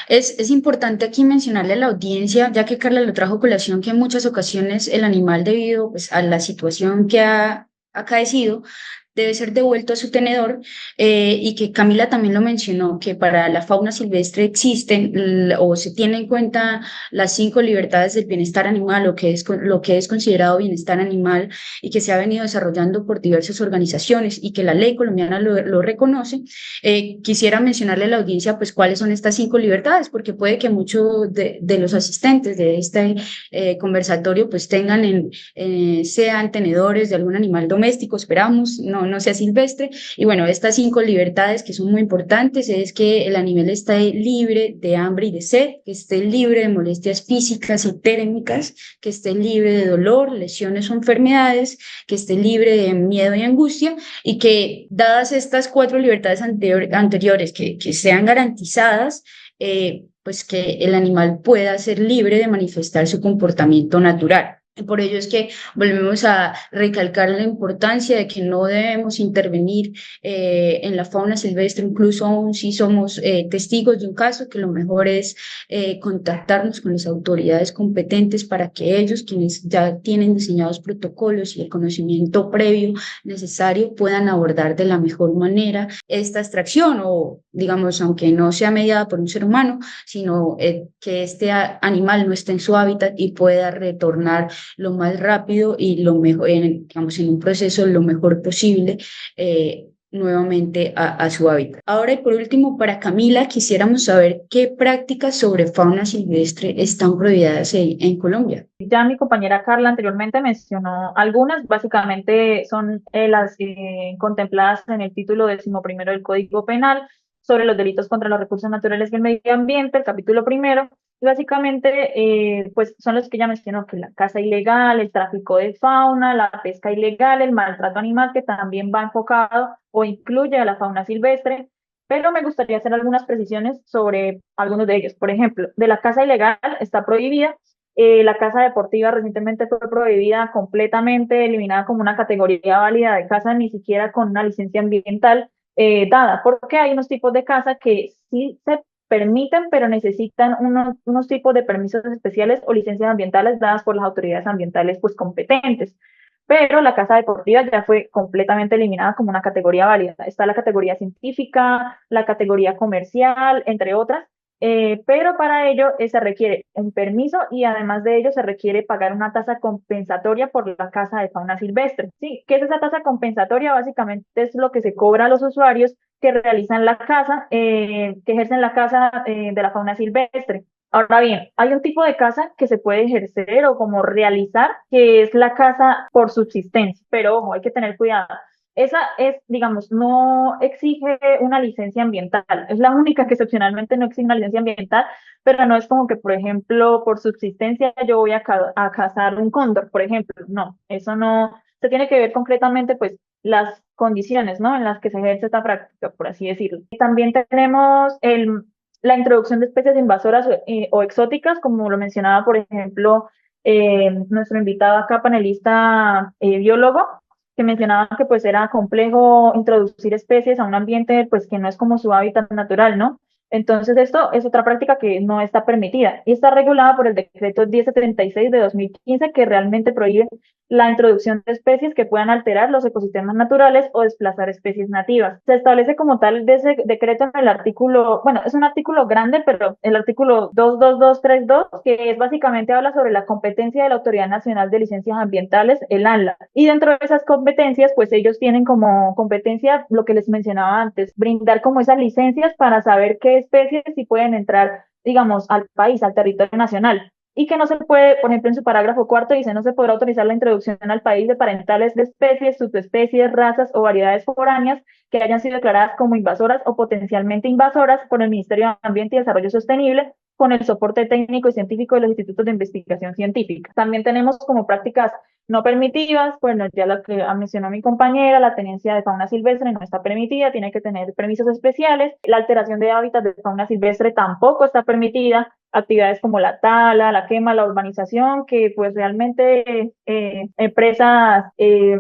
Es importante aquí mencionarle a la audiencia, ya que Carla lo trajo a colación, que en muchas ocasiones el animal, debido pues, a la situación que ha acaecido, debe ser devuelto a su tenedor, y que Camila también lo mencionó, que para la fauna silvestre existen o se tienen en cuenta las 5 libertades del bienestar animal, lo que es considerado bienestar animal, y que se ha venido desarrollando por diversas organizaciones y que la ley colombiana lo reconoce. Quisiera mencionarle a la audiencia pues cuáles son estas 5 libertades, porque puede que muchos de los asistentes de este conversatorio pues sean tenedores de algún animal doméstico, esperamos, no sea silvestre. Y bueno, estas 5 libertades que son muy importantes es que el animal esté libre de hambre y de sed, que esté libre de molestias físicas y térmicas, que esté libre de dolor, lesiones o enfermedades, que esté libre de miedo y angustia, y que dadas estas 4 libertades anteriores que sean garantizadas, pues que el animal pueda ser libre de manifestar su comportamiento natural. Y por ello es que volvemos a recalcar la importancia de que no debemos intervenir en la fauna silvestre, incluso aún si somos testigos de un caso, que lo mejor es contactarnos con las autoridades competentes para que ellos, quienes ya tienen diseñados protocolos y el conocimiento previo necesario, puedan abordar de la mejor manera esta extracción, o digamos, aunque no sea mediada por un ser humano, sino que este animal no esté en su hábitat y pueda retornar lo más rápido y lo mejor, digamos, en un proceso lo mejor posible, nuevamente a su hábitat. Ahora y por último, para Camila, quisiéramos saber qué prácticas sobre fauna silvestre están prohibidas en Colombia. Ya mi compañera Carla anteriormente mencionó algunas, básicamente son las contempladas en el título 11º del Código Penal sobre los delitos contra los recursos naturales y el medio ambiente, el capítulo 1, y básicamente pues son los que ya mencionó, que la caza ilegal, el tráfico de fauna, la pesca ilegal, el maltrato animal, que también va enfocado o incluye a la fauna silvestre, pero me gustaría hacer algunas precisiones sobre algunos de ellos. Por ejemplo, de la caza ilegal está prohibida. La caza deportiva recientemente fue prohibida completamente, eliminada como una categoría válida de caza, ni siquiera con una licencia ambiental dada, porque hay unos tipos de caza que sí se permiten, pero necesitan unos tipos de permisos especiales o licencias ambientales dadas por las autoridades ambientales pues competentes. Pero la caza deportiva ya fue completamente eliminada como una categoría válida. Está la categoría científica, la categoría comercial, entre otras. Pero para ello se requiere un permiso y además de ello se requiere pagar una tasa compensatoria por la caza de fauna silvestre. Sí, ¿qué es esa tasa compensatoria? Básicamente es lo que se cobra a los usuarios que realizan la caza, que ejercen la caza de la fauna silvestre. Ahora bien, hay un tipo de caza que se puede ejercer o como realizar, que es la caza por subsistencia, pero ojo, hay que tener cuidado. Esa es, digamos, no exige una licencia ambiental. Es la única que excepcionalmente no exige una licencia ambiental, pero no es como que, por ejemplo, por subsistencia yo voy a cazar un cóndor, por ejemplo. No, eso no. Se tiene que ver concretamente, pues, las condiciones, ¿no? En las que se ejerce esta práctica, por así decirlo. También tenemos la introducción de especies invasoras o exóticas, como lo mencionaba, por ejemplo, nuestro invitado acá, panelista biólogo, que mencionaba que pues era complejo introducir especies a un ambiente pues que no es como su hábitat natural, ¿no? Entonces esto es otra práctica que no está permitida y está regulada por el decreto 1076 de 2015, que realmente prohíbe la introducción de especies que puedan alterar los ecosistemas naturales o desplazar especies nativas. Se establece como tal de ese decreto en el artículo, bueno, es un artículo grande, pero el artículo 22232, que es básicamente habla sobre la competencia de la Autoridad Nacional de Licencias Ambientales, el ANLA. Y dentro de esas competencias, pues ellos tienen como competencia lo que les mencionaba antes, brindar como esas licencias para saber qué especies sí pueden entrar, digamos, al país, al territorio nacional. y que no se puede, por ejemplo, en su parágrafo cuarto dice, no se podrá autorizar la introducción al país de parentales de especies, subespecies, razas o variedades foráneas que hayan sido declaradas como invasoras o potencialmente invasoras por el Ministerio de Ambiente y Desarrollo Sostenible con el soporte técnico y científico de los institutos de investigación científica. También tenemos como prácticas no permitidas, bueno, ya lo que mencionó mi compañera, la tenencia de fauna silvestre no está permitida, tiene que tener permisos especiales, la alteración de hábitats de fauna silvestre tampoco está permitida, actividades como la tala, la quema, la urbanización, que pues realmente empresas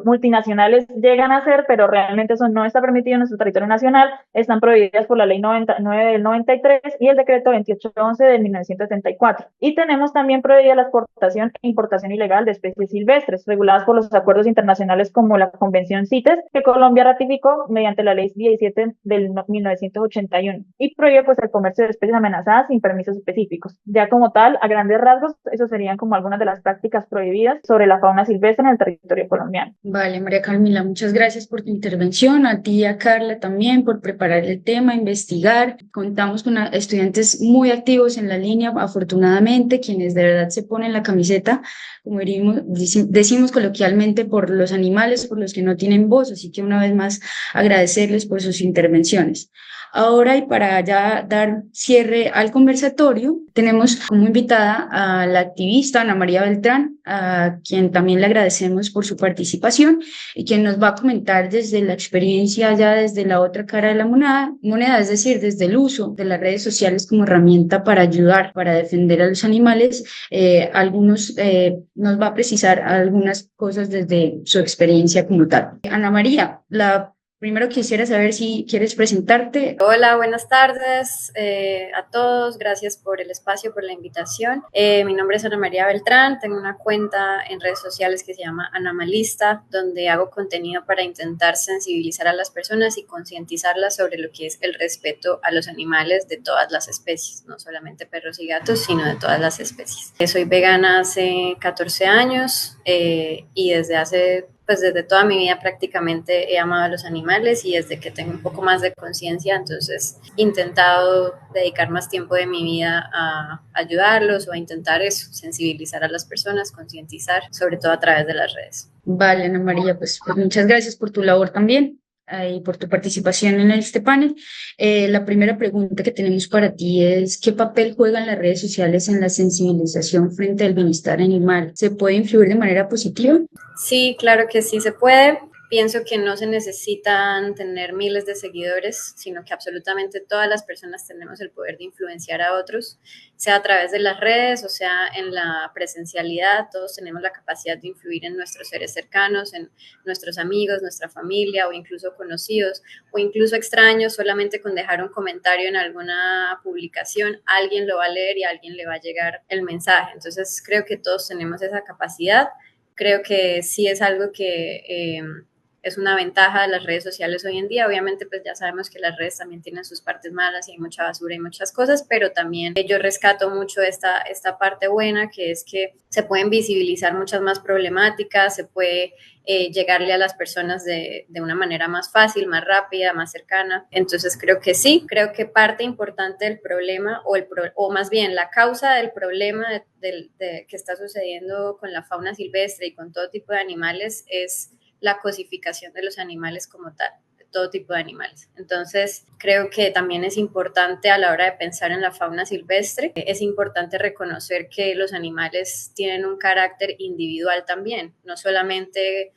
multinacionales llegan a hacer, pero realmente eso no está permitido en nuestro territorio nacional, están prohibidas por la ley 99 del 93 y el decreto 2811 de 1974. Y tenemos también prohibida la exportación e importación ilegal de especies silvestres, reguladas por los acuerdos internacionales como la Convención CITES, que Colombia ratificó mediante la ley 17 del 1981, y prohíbe pues el comercio de especies amenazadas sin permisos específicos. Ya como tal, a grandes rasgos, eso serían como algunas de las prácticas prohibidas sobre la fauna silvestre en el territorio colombiano. Vale, María Camila, muchas gracias por tu intervención, a ti y a Carla también por preparar el tema, investigar. Contamos con estudiantes muy activos en la línea, afortunadamente, quienes de verdad se ponen la camiseta, como decimos coloquialmente, por los animales, por los que no tienen voz, así que una vez más agradecerles por sus intervenciones. Ahora, y para ya dar cierre al conversatorio, tenemos como invitada a la activista Ana María Beltrán, a quien también le agradecemos por su participación y quien nos va a comentar desde la experiencia ya desde la otra cara de la moneda, es decir, desde el uso de las redes sociales como herramienta para ayudar, para defender a los animales. Nos va a precisar algunas cosas desde su experiencia como tal. Ana María, primero quisiera saber si quieres presentarte. Hola, buenas tardes a todos. Gracias por el espacio, por la invitación. Mi nombre es Ana María Beltrán. Tengo una cuenta en redes sociales que se llama Animalista, donde hago contenido para intentar sensibilizar a las personas y concientizarlas sobre lo que es el respeto a los animales de todas las especies, no solamente perros y gatos, sino de todas las especies. Soy vegana hace 14 años y desde toda mi vida prácticamente he amado a los animales y desde que tengo un poco más de conciencia, entonces he intentado dedicar más tiempo de mi vida a ayudarlos o a intentar sensibilizar a las personas, concientizar, sobre todo a través de las redes. Vale, Ana María, pues muchas gracias por tu labor también y por tu participación en este panel. La primera pregunta que tenemos para ti es, ¿qué papel juegan las redes sociales en la sensibilización frente al bienestar animal? ¿Se puede influir de manera positiva? Sí, claro que sí se puede. Pienso que no se necesitan tener miles de seguidores, sino que absolutamente todas las personas tenemos el poder de influenciar a otros, sea a través de las redes o sea en la presencialidad. Todos tenemos la capacidad de influir en nuestros seres cercanos, en nuestros amigos, nuestra familia o incluso conocidos o incluso extraños. Solamente con dejar un comentario en alguna publicación, alguien lo va a leer y a alguien le va a llegar el mensaje. Entonces creo que todos tenemos esa capacidad. Creo que sí es algo que es una ventaja de las redes sociales hoy en día. Obviamente, pues ya sabemos que las redes también tienen sus partes malas y hay mucha basura y muchas cosas, pero también yo rescato mucho esta parte buena, que es que se pueden visibilizar muchas más problemáticas, se puede llegarle a las personas de una manera más fácil, más rápida, más cercana. Entonces creo que sí, creo que parte importante del problema o más bien la causa del problema que está sucediendo con la fauna silvestre y con todo tipo de animales es la cosificación de los animales como tal, de todo tipo de animales. Entonces, creo que también es importante a la hora de pensar en la fauna silvestre, es importante reconocer que los animales tienen un carácter individual también, no solamente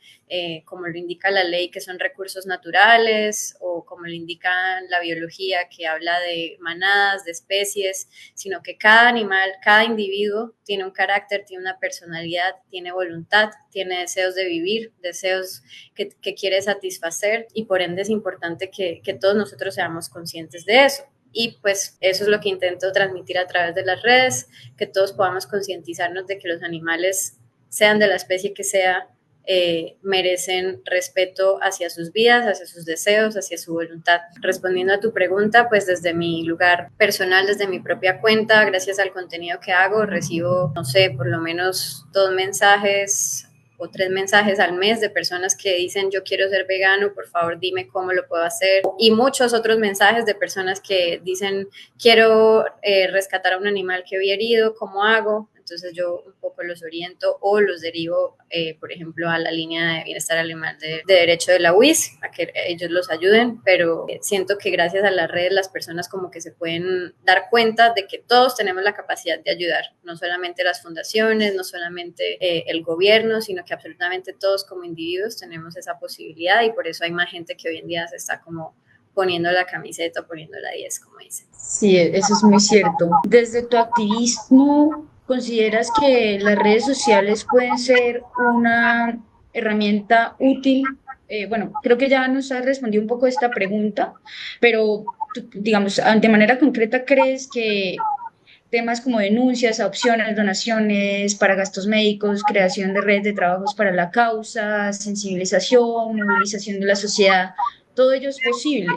como lo indica la ley, que son recursos naturales, o como lo indica la biología, que habla de manadas, de especies, sino que cada animal, cada individuo tiene un carácter, tiene una personalidad, tiene voluntad, tiene deseos de vivir, deseos que quiere satisfacer, y por ende es importante que todos nosotros seamos conscientes de eso. Y pues eso es lo que intento transmitir a través de las redes, que todos podamos concientizarnos de que los animales, sean de la especie que sea, merecen respeto hacia sus vidas, hacia sus deseos, hacia su voluntad. Respondiendo a tu pregunta, pues desde mi lugar personal, desde mi propia cuenta, gracias al contenido que hago, recibo, no sé, por lo menos 2 mensajes o 3 mensajes al mes de personas que dicen: yo quiero ser vegano, por favor dime cómo lo puedo hacer, y muchos otros mensajes de personas que dicen: quiero rescatar a un animal que vi herido, ¿cómo hago? entonces yo un poco los oriento o los derivo, por ejemplo, a la línea de bienestar animal de derecho de la UIS, a que ellos los ayuden, pero siento que gracias a las redes las personas como que se pueden dar cuenta de que todos tenemos la capacidad de ayudar, no solamente las fundaciones, no solamente el gobierno, sino que absolutamente todos como individuos tenemos esa posibilidad, y por eso hay más gente que hoy en día se está como poniendo la camiseta o poniendo la 10, como dicen. Sí, eso es muy cierto. Desde tu activismo, ¿consideras que las redes sociales pueden ser una herramienta útil? Bueno, creo que ya nos has respondido un poco esta pregunta, pero digamos, de manera concreta, ¿crees que temas como denuncias, adopciones, donaciones para gastos médicos, creación de redes de trabajos para la causa, sensibilización, movilización de la sociedad, todo ello es posible?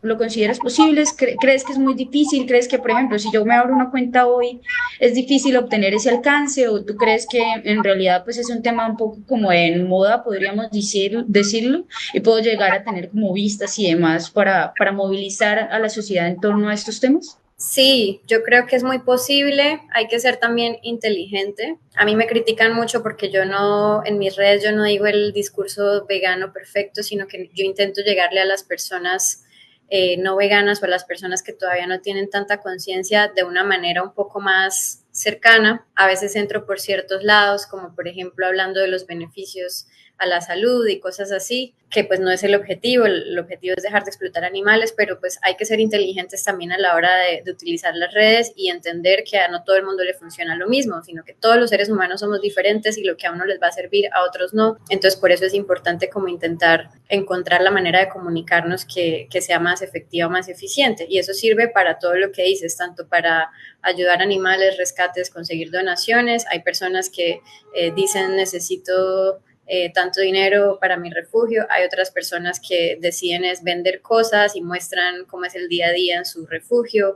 ¿Lo consideras posible? ¿Crees que es muy difícil? ¿Crees que, por ejemplo, si yo me abro una cuenta hoy, es difícil obtener ese alcance? ¿O tú crees que en realidad pues es un tema un poco como en moda, podríamos decirlo, y puedo llegar a tener como vistas y demás para movilizar a la sociedad en torno a estos temas? Sí, yo creo que es muy posible, hay que ser también inteligente. A mí me critican mucho porque yo no, en mis redes yo no digo el discurso vegano perfecto, sino que yo intento llegarle a las personas no veganas o a las personas que todavía no tienen tanta conciencia de una manera un poco más cercana. A veces entro por ciertos lados, como por ejemplo hablando de los beneficios a la salud y cosas así, que pues no es el objetivo es dejar de explotar animales, pero pues hay que ser inteligentes también a la hora de utilizar las redes y entender que a no todo el mundo le funciona lo mismo, sino que todos los seres humanos somos diferentes y lo que a uno les va a servir a otros no. Entonces por eso es importante como intentar encontrar la manera de comunicarnos que sea más efectiva, más eficiente, y eso sirve para todo lo que dices, tanto para ayudar a animales, rescates, conseguir donaciones. Hay personas que dicen necesito tanto dinero para mi refugio. Hay otras personas que deciden es vender cosas y muestran cómo es el día a día en su refugio.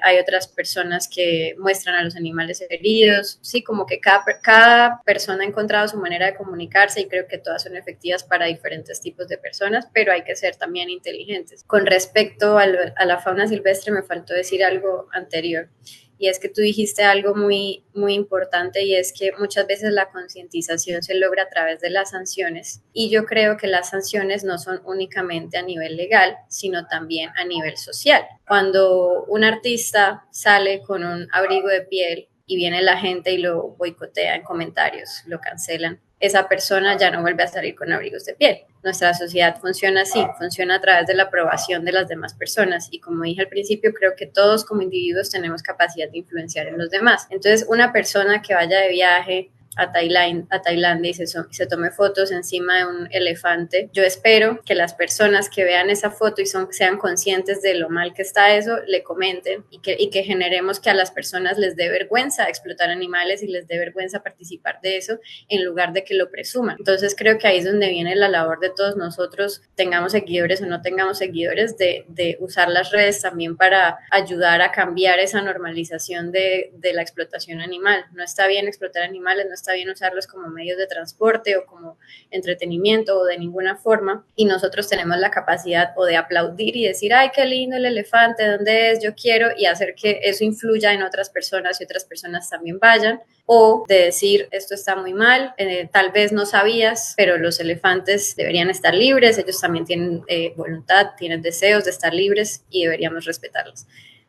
Hay otras personas que muestran a los animales heridos. Sí, como que cada persona ha encontrado su manera de comunicarse, y creo que todas son efectivas para diferentes tipos de personas, pero hay que ser también inteligentes. Con respecto a la fauna silvestre, me faltó decir algo anterior. Y es que tú dijiste algo muy, muy importante, y es que muchas veces la concientización se logra a través de las sanciones, y yo creo que las sanciones no son únicamente a nivel legal, sino también a nivel social. Cuando un artista sale con un abrigo de piel y viene la gente y lo boicotea en comentarios, lo cancelan, esa persona ya no vuelve a salir con abrigos de piel. Nuestra sociedad funciona así, funciona a través de la aprobación de las demás personas, y como dije al principio, creo que todos como individuos tenemos capacidad de influenciar en los demás. Entonces, una persona que vaya de viaje a Tailandia y se tome fotos encima de un elefante, yo espero que las personas que vean esa foto y sean conscientes de lo mal que está eso, le comenten, y que generemos que a las personas les dé vergüenza explotar animales y les dé vergüenza participar de eso, en lugar de que lo presuman. Entonces creo que ahí es donde viene la labor de todos nosotros, tengamos seguidores o no tengamos seguidores, de usar las redes también para ayudar a cambiar esa normalización de la explotación animal. No está bien explotar animales, no está bien usarlos como medios de transporte o como entretenimiento o de ninguna forma, y nosotros tenemos la capacidad o de aplaudir y decir, ay, qué lindo el elefante, ¿dónde es? Yo quiero, y hacer que eso influya en otras personas y otras personas también vayan, o de decir, esto está muy mal, tal vez no sabías, pero los elefantes deberían estar libres, ellos también tienen voluntad, tienen deseos de estar libres y deberíamos respetarlos.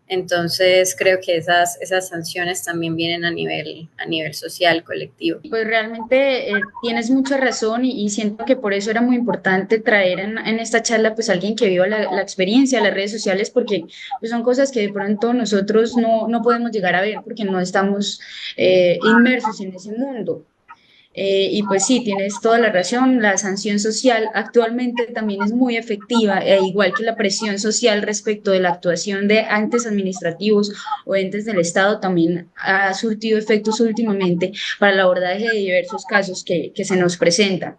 Entonces creo que esas sanciones también vienen a nivel social, colectivo. Pues realmente tienes mucha razón, y siento que por eso era muy importante traer en esta charla pues alguien que viva la experiencia de las redes sociales, porque pues, son cosas que de pronto nosotros no podemos llegar a ver porque no estamos inmersos en ese mundo. Y pues sí, tienes toda la razón, la sanción social actualmente también es muy efectiva, igual que la presión social respecto de la actuación de entes administrativos o entes del Estado también ha surtido efectos últimamente para el abordaje de diversos casos que se nos presentan.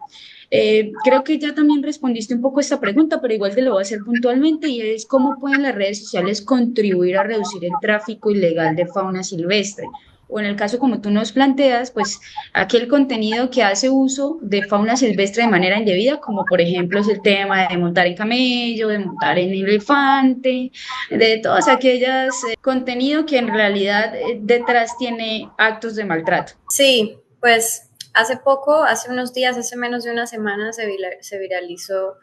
Creo que ya también respondiste un poco a esta pregunta, pero igual te lo voy a hacer puntualmente, y es cómo pueden las redes sociales contribuir a reducir el tráfico ilegal de fauna silvestre. o en el caso como tú nos planteas, pues aquel contenido que hace uso de fauna silvestre de manera indebida, como por ejemplo es el tema de montar en camello, de montar en elefante, de todas aquellas contenido que en realidad detrás tiene actos de maltrato. Sí, pues hace poco, hace unos días, hace menos de una semana se viralizó,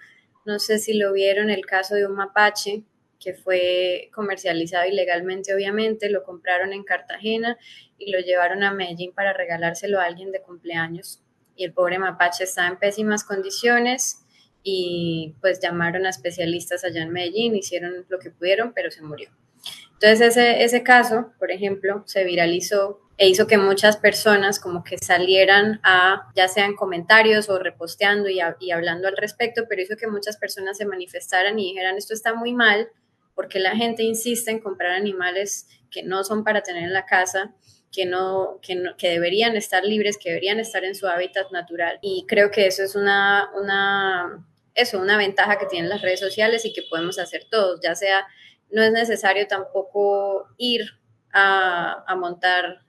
no sé si lo vieron, el caso de un mapache que fue comercializado ilegalmente, obviamente, lo compraron en Cartagena y lo llevaron a Medellín para regalárselo a alguien de cumpleaños. Y el pobre mapache estaba en pésimas condiciones y pues llamaron a especialistas allá en Medellín, hicieron lo que pudieron, pero se murió. Entonces ese caso, por ejemplo, se viralizó e hizo que muchas personas como que salieran a, ya sea en comentarios o reposteando y hablando al respecto, pero hizo que muchas personas se manifestaran y dijeran, esto está muy mal, porque la gente insiste en comprar animales que no son para tener en la casa, que deberían estar libres, que deberían estar en su hábitat natural. Y creo que eso es una ventaja que tienen las redes sociales y que podemos hacer todos, ya sea, no es necesario tampoco ir a montar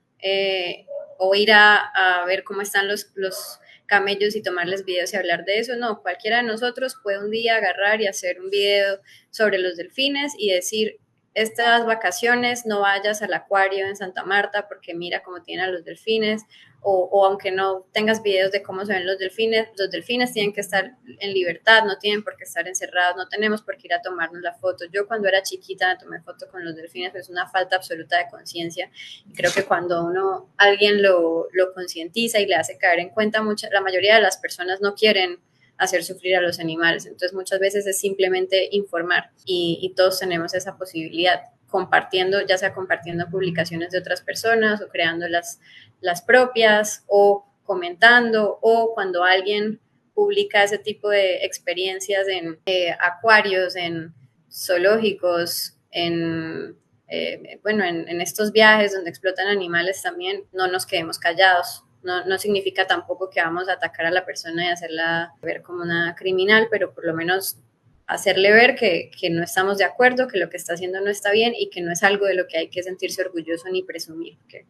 o ir a ver cómo están los camellos y tomarles videos y hablar de eso. No, cualquiera de nosotros puede un día agarrar y hacer un video sobre los delfines y decir, estas vacaciones no vayas al acuario en Santa Marta porque mira cómo tienen a los delfines, o aunque no tengas videos de cómo se ven los delfines tienen que estar en libertad, no tienen por qué estar encerrados, no tenemos por qué ir a tomarnos la foto. Yo cuando era chiquita me tomé foto con los delfines, es una falta absoluta de conciencia, y creo que cuando alguien lo concientiza y le hace caer en cuenta, la mayoría de las personas no quieren hacer sufrir a los animales, entonces muchas veces es simplemente informar y todos tenemos esa posibilidad, compartiendo, ya sea compartiendo publicaciones de otras personas o creando las propias o comentando, o cuando alguien publica ese tipo de experiencias en acuarios, en zoológicos, en estos viajes donde explotan animales también, no nos quedemos callados. No significa tampoco que vamos a atacar a la persona y hacerla ver como una criminal, pero por lo menos hacerle ver que no estamos de acuerdo, que lo que está haciendo no está bien y que no es algo de lo que hay que sentirse orgulloso ni presumir, que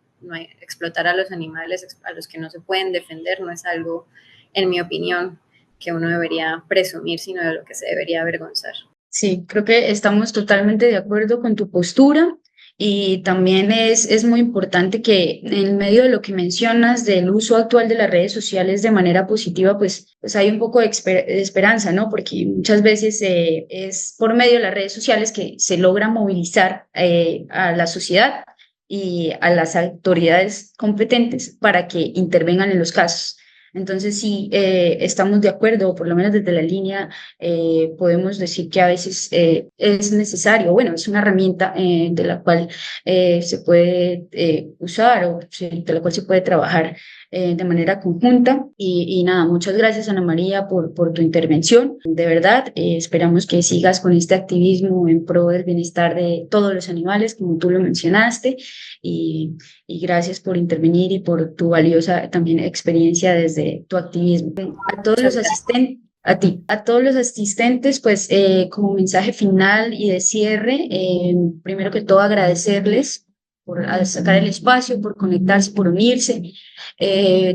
explotar a los animales a los que no se pueden defender no es algo, en mi opinión, que uno debería presumir, sino de lo que se debería avergonzar. Sí, creo que estamos totalmente de acuerdo con tu postura y también es muy importante que en medio de lo que mencionas del uso actual de las redes sociales de manera positiva, pues hay un poco de esperanza, ¿no? Porque muchas veces es por medio de las redes sociales que se logra movilizar a la sociedad y a las autoridades competentes para que intervengan en los casos. Entonces, sí, estamos de acuerdo, por lo menos desde la línea, podemos decir que a veces es necesario, bueno, es una herramienta de la cual se puede usar o de la cual se puede trabajar de manera conjunta. Y nada, muchas gracias, Ana María, por tu intervención. De verdad, esperamos que sigas con este activismo en pro del bienestar de todos los animales, como tú lo mencionaste, y gracias por intervenir y por tu valiosa también experiencia desde tu activismo. A todos los asistentes, a todos los asistentes, pues como mensaje final y de cierre, primero que todo agradecerles por sacar el espacio, por conectarse, por unirse.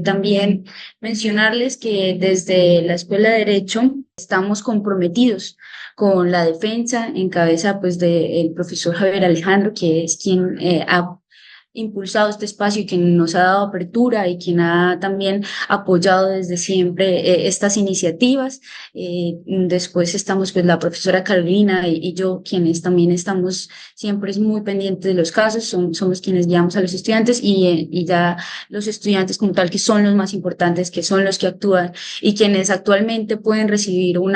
También mencionarles que desde la Escuela de Derecho estamos comprometidos con la defensa en cabeza pues del profesor Javier Alejandro, que es quien ha impulsado este espacio y quien nos ha dado apertura y quien ha también apoyado desde siempre estas iniciativas. Después estamos pues la profesora Carolina y yo, quienes también estamos siempre muy pendientes de los casos, somos quienes guiamos a los estudiantes y ya los estudiantes como tal, que son los más importantes, que son los que actúan y quienes actualmente pueden recibir un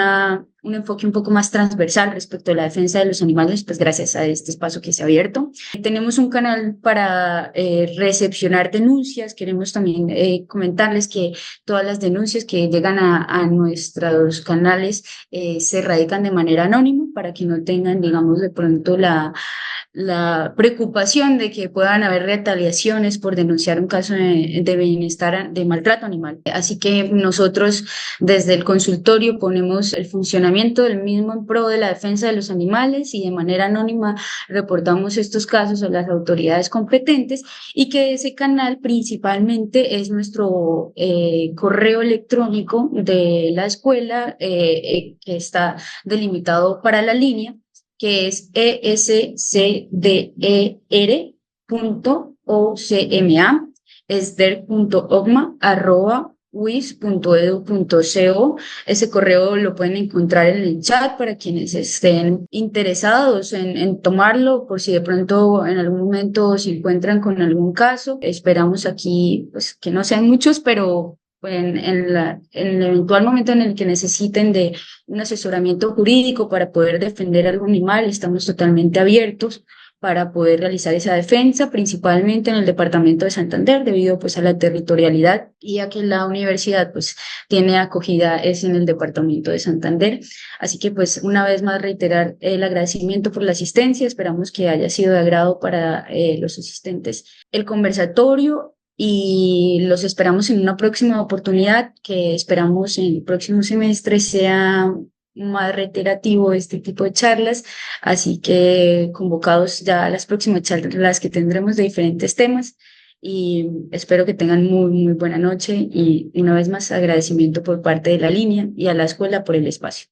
enfoque un poco más transversal respecto a la defensa de los animales, pues gracias a este espacio que se ha abierto. Tenemos un canal para recepcionar denuncias. Queremos también comentarles que todas las denuncias que llegan a nuestros canales se radican de manera anónima para que no tengan, digamos, de pronto la preocupación de que puedan haber retaliaciones por denunciar un caso de bienestar, de maltrato animal. Así que nosotros desde el consultorio ponemos el funcionamiento del mismo en pro de la defensa de los animales y de manera anónima reportamos estos casos a las autoridades competentes, y que ese canal principalmente es nuestro correo electrónico de la escuela, que está delimitado para la línea, que es escder.ocma, esder.ogma@wis.edu.co. Ese correo lo pueden encontrar en el chat para quienes estén interesados en tomarlo, por si de pronto en algún momento se encuentran con algún caso. Esperamos aquí pues, que no sean muchos, pero en el eventual momento en el que necesiten de un asesoramiento jurídico para poder defender algún animal, estamos totalmente abiertos para poder realizar esa defensa, principalmente en el departamento de Santander, debido pues a la territorialidad y a que la universidad pues tiene acogida es en el departamento de Santander. Así que pues una vez más reiterar el agradecimiento por la asistencia, esperamos que haya sido de agrado para los asistentes el conversatorio, y los esperamos en una próxima oportunidad, que esperamos en el próximo semestre sea más reiterativo este tipo de charlas, así que convocados ya a las próximas charlas que tendremos de diferentes temas, y espero que tengan muy buena noche, y una vez más agradecimiento por parte de la línea y a la escuela por el espacio.